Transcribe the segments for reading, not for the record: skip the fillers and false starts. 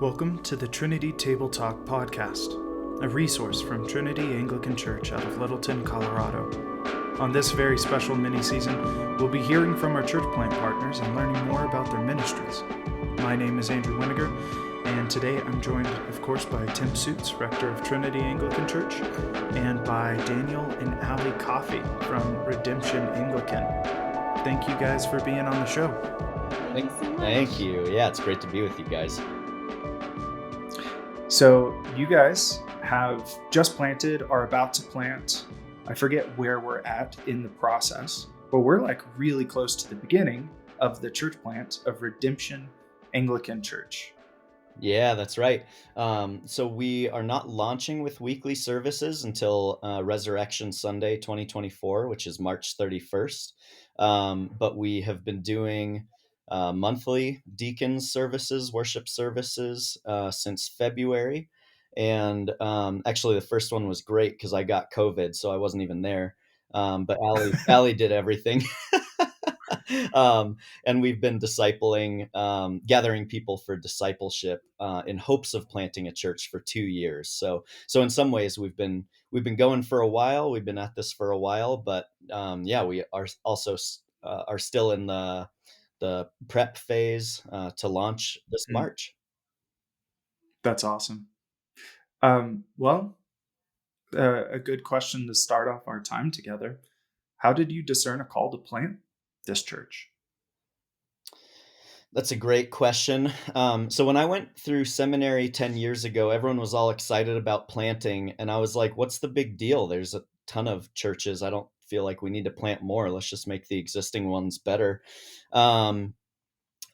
Welcome to the Trinity Table Talk podcast, a resource from Trinity Anglican Church out of Littleton, Colorado. On this very special mini-season, we'll be hearing from our church plant partners and learning more about their ministries. My name is Andrew Wininger, and today I'm joined, of course, by Tim Soots, rector of Trinity Anglican Church, and by Daniel and Alli Coffey from Redemption Anglican. Thank you guys for being on the show. Thank you so much. Thank you. Yeah, it's great to be with you guys. So you guys have just planted, are about to plant. I forget where we're at in the process, but we're like really close to the beginning of the church plant of Redemption Anglican Church. Yeah, that's right. So we are not launching with weekly services until Resurrection Sunday 2024, which is March 31st. But we have been doing monthly deacons services, worship services since February. And actually, the first one was great because I got COVID, so I wasn't even there. But Alli did everything. And we've been discipling, gathering people for discipleship in hopes of planting a church for 2 years. So in some ways we've been going for a while. We've been at this for a while, but we are also are still in the prep phase to launch this March. That's awesome. A good question to start off our time together. How did you discern a call to plant this church? That's a great question. So when I went through seminary 10 years ago, everyone was all excited about planting. And I was like, what's the big deal? There's a ton of churches. I don't feel like we need to plant more. Let's just make the existing ones better. And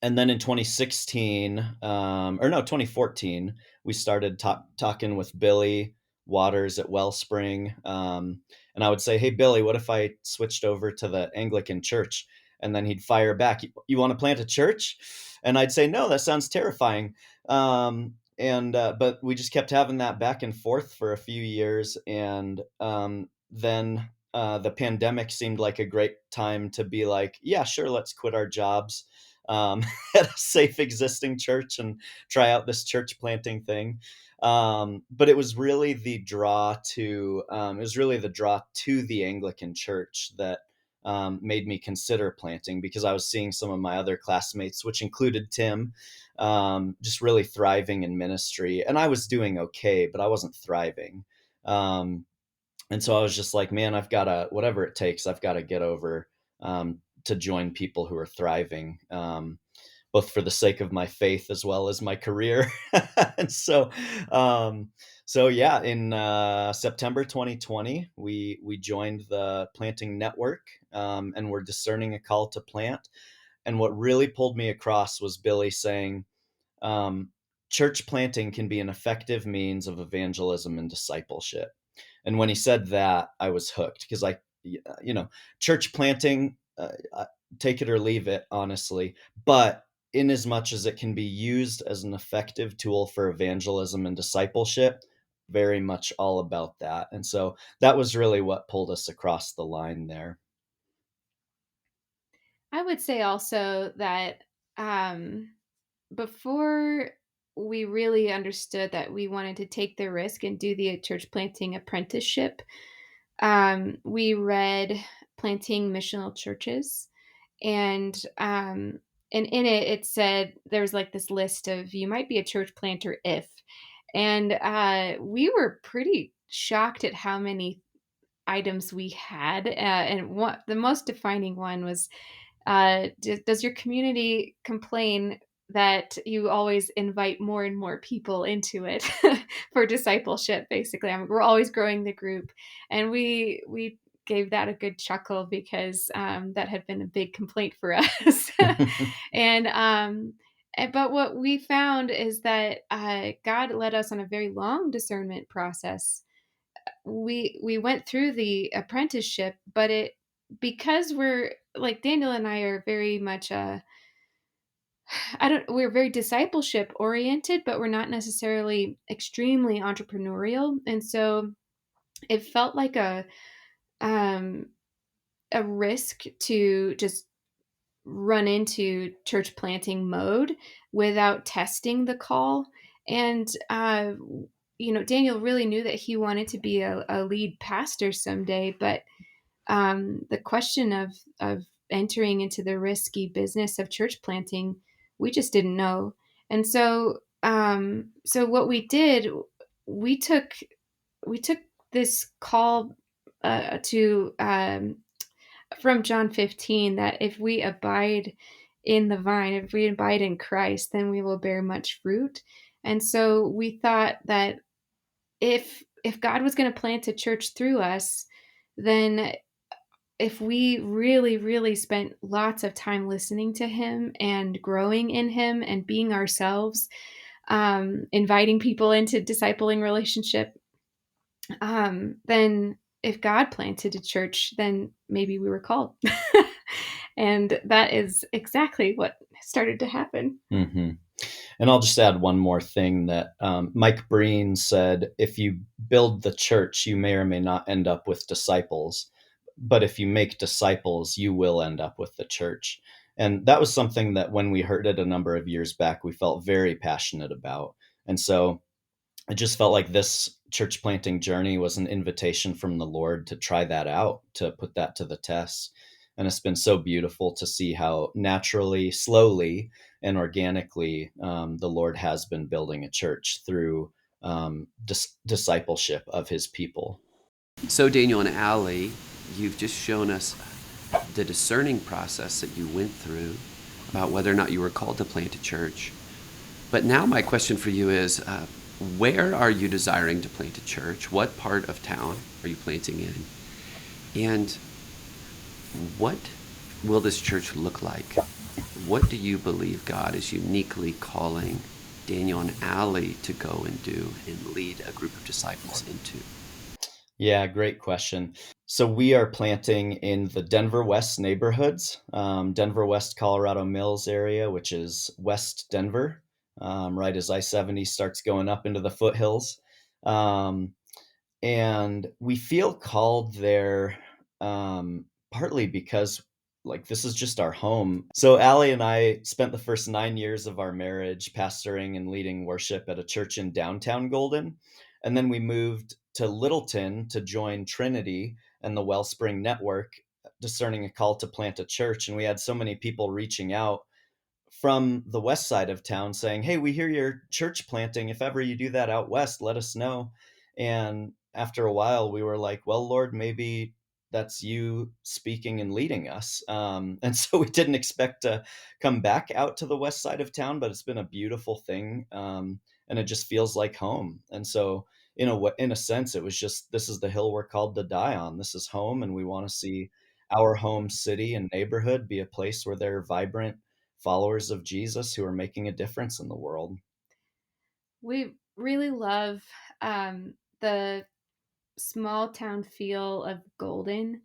then in 2014, we started talking with Billy Waters at Wellspring. And I would say, hey, Billy, what if I switched over to the Anglican church? And then he'd fire back, you want to plant a church? And I'd say, no, that sounds terrifying. But we just kept having that back and forth for a few years. And then the pandemic seemed like a great time to be like, yeah, sure, let's quit our jobs at a safe existing church and try out this church planting thing. But it was really the draw to the Anglican church that made me consider planting, because I was seeing some of my other classmates, which included Tim, just really thriving in ministry. And I was doing okay, but I wasn't thriving. And so I was just like, man, whatever it takes, I've got to get over to join people who are thriving, both for the sake of my faith as well as my career. And in September 2020, we joined the Planting Network, and we're discerning a call to plant. And what really pulled me across was Billy saying, church planting can be an effective means of evangelism and discipleship. And when he said that, I was hooked, because church planting, take it or leave it, honestly. But in as much as it can be used as an effective tool for evangelism and discipleship, very much all about that. And so that was really what pulled us across the line there. I would say also that before we really understood that we wanted to take the risk and do the church planting apprenticeship, we read Planting Missional Churches, and in it said there's like this list of, you might be a church planter if, and we were pretty shocked at how many items we had, and what the most defining one was, does your community complain that you always invite more and more people into it for discipleship? Basically, we're always growing the group, and we gave that a good chuckle, because that had been a big complaint for us. But what we found is that God led us on a very long discernment process. We went through the apprenticeship, but because we're like, Daniel and I are very much we're very discipleship oriented, but we're not necessarily extremely entrepreneurial. And so it felt like um a risk to just run into church planting mode without testing the call. And, Daniel really knew that he wanted to be a lead pastor someday, but the question of entering into the risky business of church planting, we just didn't know. And so what we did, we took we took this call to from John 15, that if we abide in the vine, if we abide in Christ, then we will bear much fruit. And so we thought that if God was going to plant a church through us, then if we really, really spent lots of time listening to him and growing in him and being ourselves, inviting people into discipling relationship, then if God planted a church, then maybe we were called. And that is exactly what started to happen. Mm-hmm. And I'll just add one more thing that Mike Breen said, if you build the church, you may or may not end up with disciples. But if you make disciples, you will end up with the church. And that was something that when we heard it a number of years back, we felt very passionate about. And so it just felt like this church planting journey was an invitation from the Lord to try that out, to put that to the test. And it's been so beautiful to see how naturally, slowly, and organically the Lord has been building a church through discipleship of his people. So, Daniel and Alli, you've just shown us the discerning process that you went through about whether or not you were called to plant a church. But now my question for you is, where are you desiring to plant a church? What part of town are you planting in? And what will this church look like? What do you believe God is uniquely calling Daniel and Alli to go and do and lead a group of disciples into? Yeah, great question. So we are planting in the Denver West neighborhoods, Denver West, Colorado Mills area, which is West Denver, right as I-70 starts going up into the foothills. And we feel called there partly because like this is just our home. So Allie and I spent the first 9 years of our marriage pastoring and leading worship at a church in downtown Golden. And then we moved to Littleton to join Trinity and the Wellspring Network, discerning a call to plant a church. And we had so many people reaching out from the west side of town saying, "Hey, we hear you're church planting. If ever you do that out west, let us know." And after a while, we were like, "Well, Lord, maybe that's you speaking and leading us." And so we didn't expect to come back out to the west side of town, but it's been a beautiful thing. And it just feels like home. And so, in a sense, it was just, this is the hill we're called to die on. This is home, and we want to see our home city and neighborhood be a place where there are vibrant followers of Jesus who are making a difference in the world. We really love the small town feel of Golden.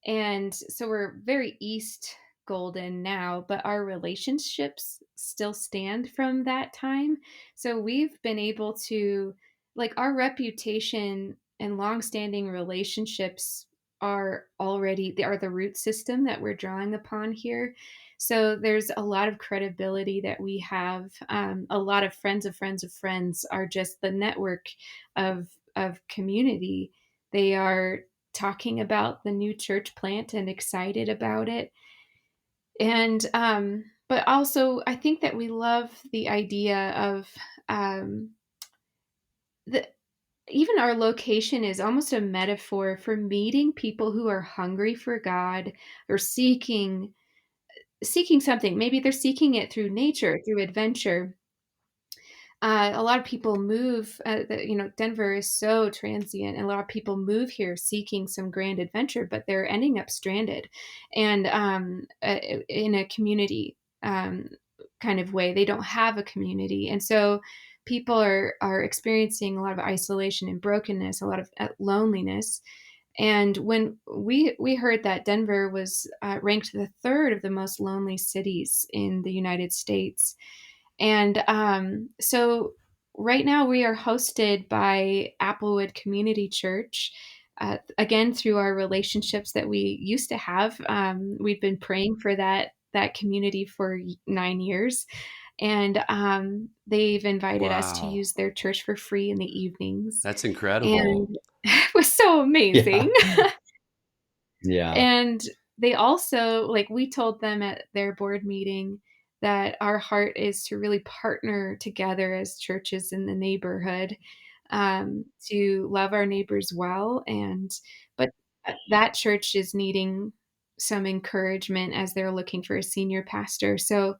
And so we're very East Golden now, but our relationships still stand from that time. So we've been able to, like, our reputation and longstanding relationships they are the root system that we're drawing upon here. So there's a lot of credibility that we have. A lot of friends of friends of friends are just the network of community. They are talking about the new church plant and excited about it. And but also I think that we love the idea of the even our location is almost a metaphor for meeting people who are hungry for God or seeking something. Maybe they're seeking it through nature, through adventure. A lot of people move. Denver is so transient, and a lot of people move here seeking some grand adventure, but they're ending up stranded, and in a community kind of way. They don't have a community, and so people are experiencing a lot of isolation and brokenness, a lot of loneliness. And when we heard that Denver was ranked the third of the most lonely cities in the United States, and so right now we are hosted by Applewood Community Church. Again, through our relationships that we used to have, we've been praying for that community for 9 years, And they've invited us to Wow. use their church for free in the evenings. That's incredible. And it was so Yeah. amazing. Yeah. And they also, like, we told them at their board meeting that our heart is to really partner together as churches in the neighborhood, to love our neighbors well. And but that church is needing some encouragement as they're looking for a senior pastor. So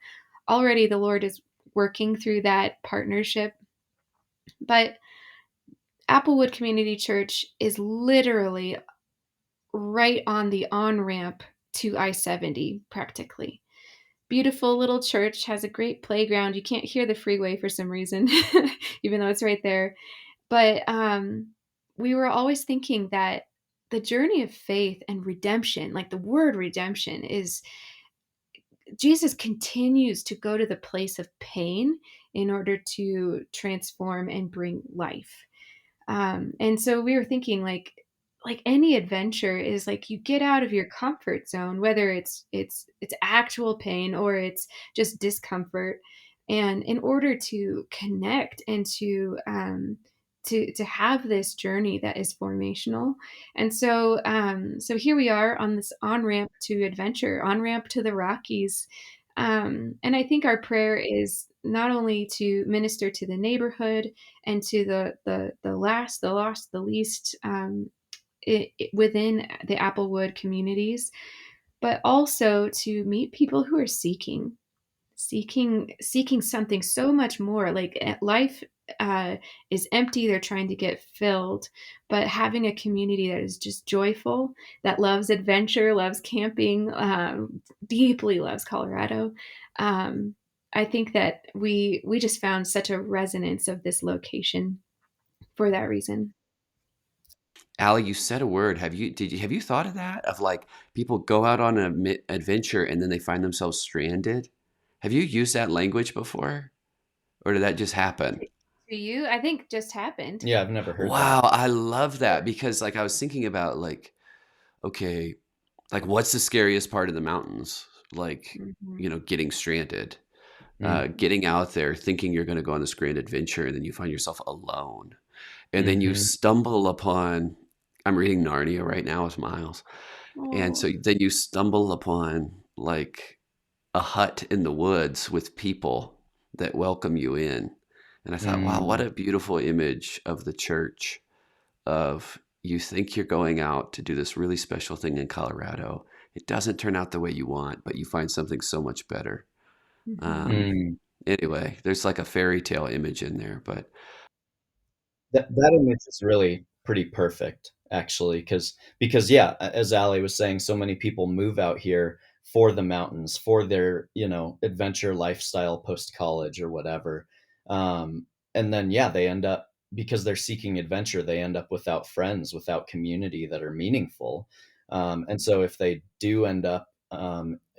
already the Lord is working through that partnership. But Applewood Community Church is literally right on the on-ramp to I-70, practically. Beautiful little church, has a great playground. You can't hear the freeway for some reason, even though it's right there. But, we were always thinking that the journey of faith and redemption, like the word redemption, is Jesus continues to go to the place of pain in order to transform and bring life. And so we were thinking like any adventure is like you get out of your comfort zone, whether it's actual pain or it's just discomfort. And in order to connect and to have this journey that is formational. And so so here we are on this on ramp to adventure, on ramp to the Rockies. And I think our prayer is not only to minister to the neighborhood and to the last, the lost, the least, within the Applewood communities, but also to meet people who are seeking something so much more. Like life is empty; they're trying to get filled, but having a community that is just joyful, that loves adventure, loves camping, deeply loves Colorado. Um, I think that we just found such a resonance of this location for that reason. Allie, you said a word. Have you thought of that? Of like people go out on an adventure and then they find themselves stranded? Have you used that language before? Or did that just happen? To you, I think just happened. Yeah, I've never heard that. Wow, I love that because like I was thinking about like, okay, like what's the scariest part of the mountains? Like, Mhm. getting stranded, Mm. getting out there thinking you're going to go on this grand adventure and then you find yourself alone. And then you Mhm. stumble upon, I'm reading Narnia right now with Miles. And so Oh. then you stumble upon like a hut in the woods with people that welcome you in. And I thought, wow, what Mm. a beautiful image of the church of you think you're going out to do this really special thing in Colorado. It doesn't turn out the way you want, but you find something so much better. Mhm. Um, Mm. anyway, there's like a fairy tale image in there, but That image is really pretty perfect, actually, because yeah, as Ali was saying, so many people move out here for the mountains, for their adventure lifestyle post college or whatever, and then yeah, they end up because they're seeking adventure, they end up without friends, without community that are meaningful, and so if they do end up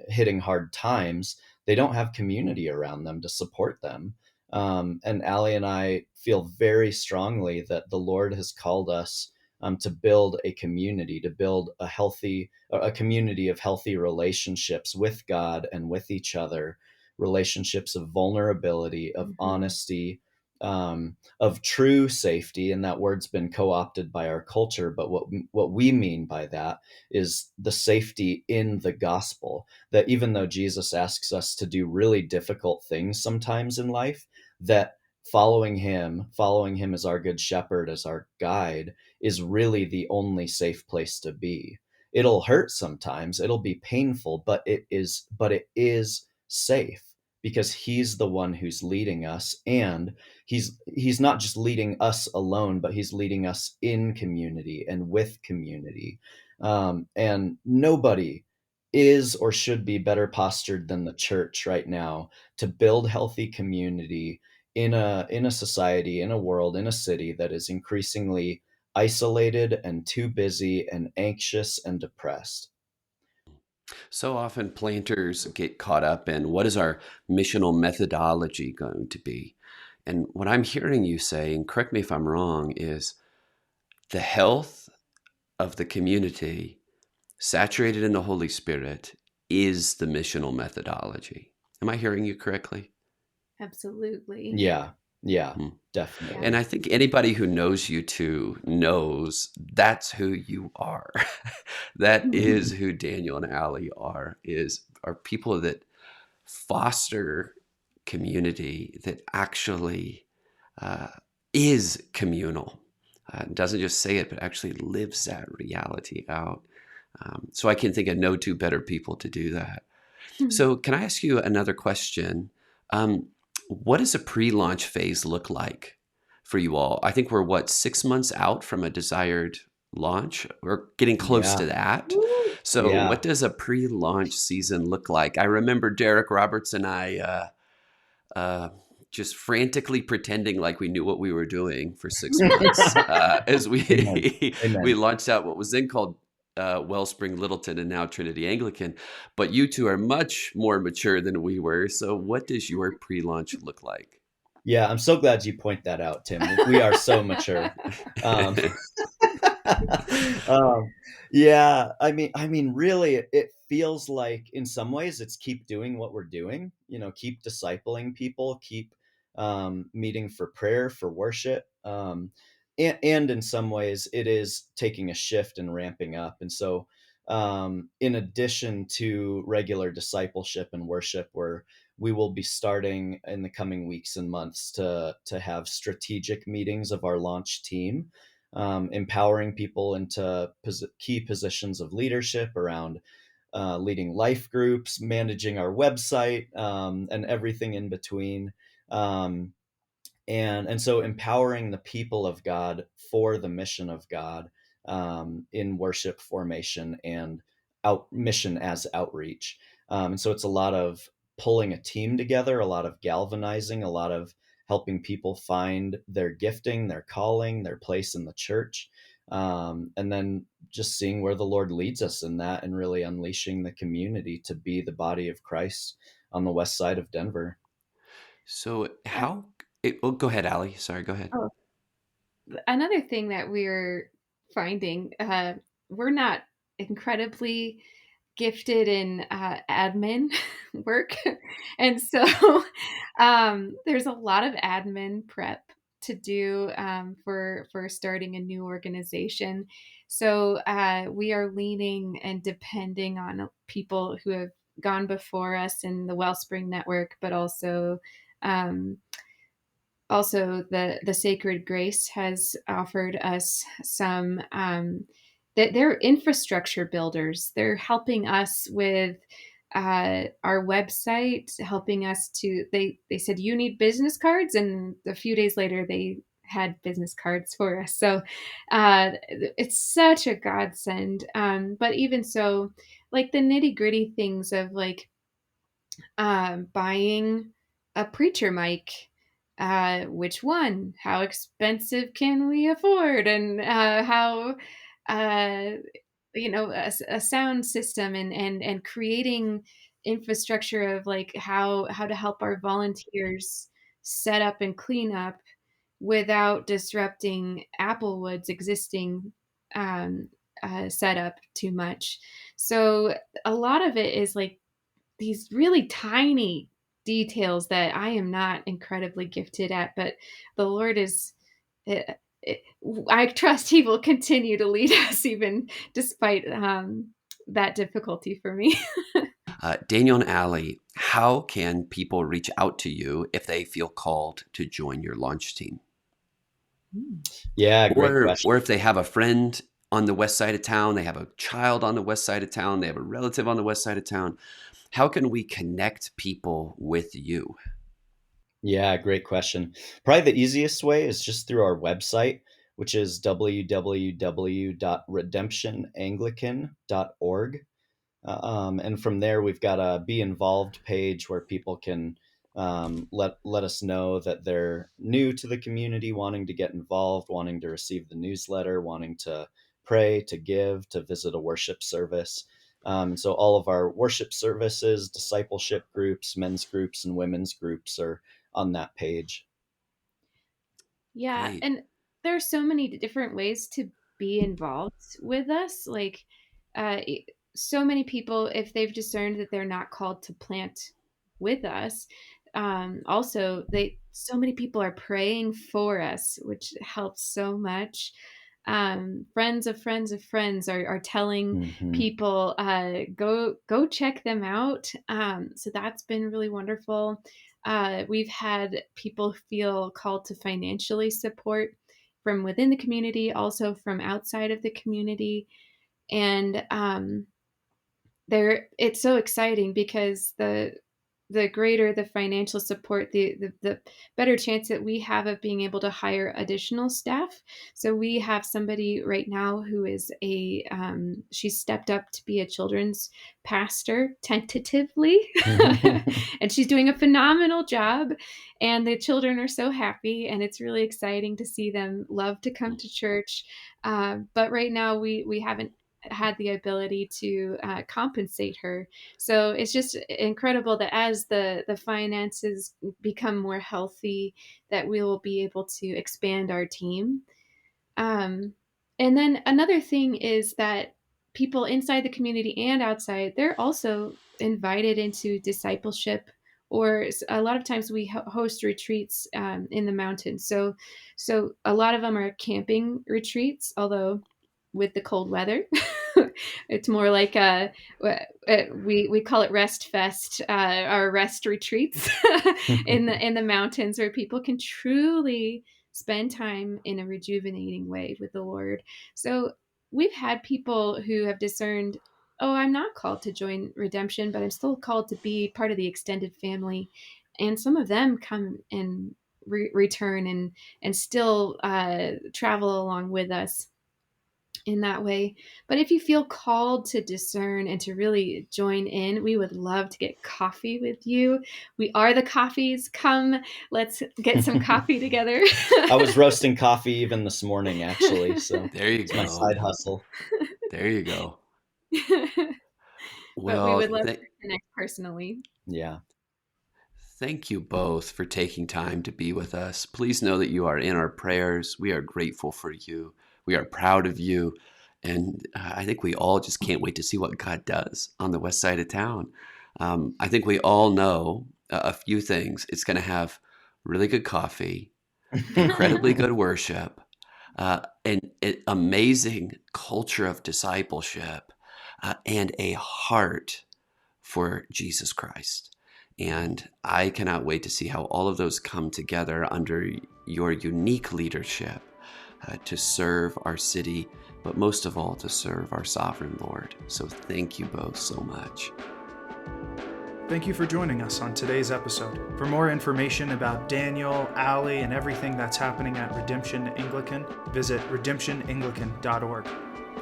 hitting hard times, they don't have community around them to support them. And Allie and I feel very strongly that the Lord has called us to build a community, to build a community of healthy relationships with God and with each other, relationships of vulnerability, of Mhm. honesty, of true safety. And that word's been co-opted by our culture, but what we mean by that is the safety in the gospel. That even though Jesus asks us to do really difficult things sometimes in life, that following him as our good shepherd, as our guide, is really the only safe place to be. It'll hurt sometimes, it'll be painful, but it is safe because he's the one who's leading us, and he's not just leading us alone, but he's leading us in community and with community. And nobody is or should be better postured than the church right now to build healthy community in a society, in a world, in a city that is increasingly isolated and too busy and anxious and depressed. so often planters get caught up in what is our missional methodology going to be? And what I'm hearing you say, and correct me if I'm wrong, is the health of the community saturated in the Holy Spirit is the missional methodology. Am I hearing you correctly? Absolutely. Yeah, yeah, Hmm. Yeah. definitely. And I think anybody who knows you too knows that's who you are. That is who Daniel and Alli are people that foster community that actually uh, is communal. Doesn't just say it, but actually lives that reality out. So I can think of no two better people to do that. So, can I ask you another question? Um, what does a pre launch phase look like for you all? I think we're what, 6 months out from a desired launch? We're getting close to Yeah, that. Woo! So, what yeah. does a pre launch season look like? I remember Derek Roberts and I uh, just frantically pretending like we knew what we were doing for 6 months as Amen. we Amen. launched out what was then called Wellspring Littleton and now Trinity Anglican. But you two are much more mature than we were. So, what does your pre-launch look like? Yeah, I'm so glad you point that out, Tim. We are so mature. Um, um, yeah, I mean, really, it feels like in some ways it's keep doing what we're doing. Keep discipling people, keep meeting for prayer, for worship, and in some ways it is taking a shift and ramping up. And so, in addition to regular discipleship and worship, we will be starting in the coming weeks and months to have strategic meetings of our launch team, empowering people into key positions of leadership around leading life groups, managing our website, and everything in between. Um, and so empowering the people of God for the mission of God, in worship formation and out mission as outreach. And so it's a lot of pulling a team together, a lot of galvanizing, a lot of helping people find their gifting, their calling, their place in the church, and then just seeing where the Lord leads us in that, and really unleashing the community to be the body of Christ on the west side of Denver. So, Uh, go ahead, Allie. Sorry, go ahead. oh, another thing that we're finding, we're not incredibly gifted in admin work. And so there's a lot of admin prep to do for starting a new organization. So we are leaning and depending on people who have gone before us in the Wellspring Network, but um, also the Sacred Grace has offered us some that they're infrastructure builders. They're helping us with our website, helping us to they said you need business cards, and a few days later they had business cards for us. So it's such a godsend. But even so, like the nitty gritty things of like buying a preacher mic. Which one? How expensive can we afford? And how, uh, a sound system, and creating infrastructure of like how to help our volunteers set up and clean up without disrupting Applewood's existing um, setup too much. So a lot of it is like these really tiny details that I am not incredibly gifted at, but the Lord is. eh, I trust He will continue to lead us, even despite that difficulty for me. Daniel and Allie, how can people reach out to you if they feel called to join your launch team? Yeah, great Or question. if they have a friend on the west side of town, they have a child on the west side of town, they have a relative on the west side of town, how can we connect people with you? Yeah, great question. Probably the easiest way is just through our website, which is www.redemptionanglican.org. And from there, we've got a Be Involved page where people can let us know that they're new to the community, wanting to get involved, wanting to receive the newsletter, wanting to pray, to give, to visit a worship service. So all of our worship services, discipleship groups, men's groups, and women's groups are on that page. Yeah, Great. and there are so many different ways to be involved with us. Like, uh, e- so many people, if they've discerned that they're not called to plant with us, also so many people are praying for us, which helps so much. Friends of friends of friends are telling Mm-hmm. people, go check them out. So that's been really wonderful. We've had people feel called to financially support from within the community, also from outside of the community. And it's so exciting because the greater the financial support, the better chance that we have of being able to hire additional staff. So we have somebody right now who is she's stepped up to be a children's pastor tentatively, and she's doing a phenomenal job. And the children are so happy, and it's really exciting to see them love to come to church. But right now we haven't had the ability to compensate her. So it's just incredible that as the finances become more healthy, that we will be able to expand our team. Um, and then another thing is that people inside the community and outside, they're also invited into discipleship. Or a lot of times we host retreats in the mountains. So a lot of them are camping retreats, although with the cold weather, it's more like we call it rest fest, our rest retreats in the mountains, where people can truly spend time in a rejuvenating way with the Lord. So we've had people who have discerned, oh, I'm not called to join Redemption, but I'm still called to be part of the extended family. And some of them come and return and still travel along with us in that way. But if you feel called to discern and to really join in, we would love to get coffee with you. We are the Coffeys. Come, let's get some coffee together. I was roasting coffee even this morning, actually. So There you it's my go. side hustle. There you go. But we Well, would love to connect personally. Yeah. thank you both for taking time to be with us. Please know that you are in our prayers. We are grateful for you. We are proud of you. And I think we all just can't wait to see what God does on the west side of town. I think we all know a few things. It's going to have really good coffee, incredibly good worship, an amazing culture of discipleship, and a heart for Jesus Christ. And I cannot wait to see how all of those come together under your unique leadership to serve our city, but most of all to serve our sovereign Lord. So thank you both so much. Thank you for joining us on today's episode. For more information about Daniel, Alli, and everything that's happening at Redemption Anglican, visit redemptionanglican.org.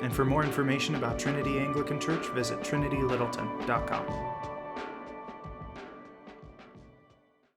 And for more information about Trinity Anglican Church, visit trinitylittleton.com.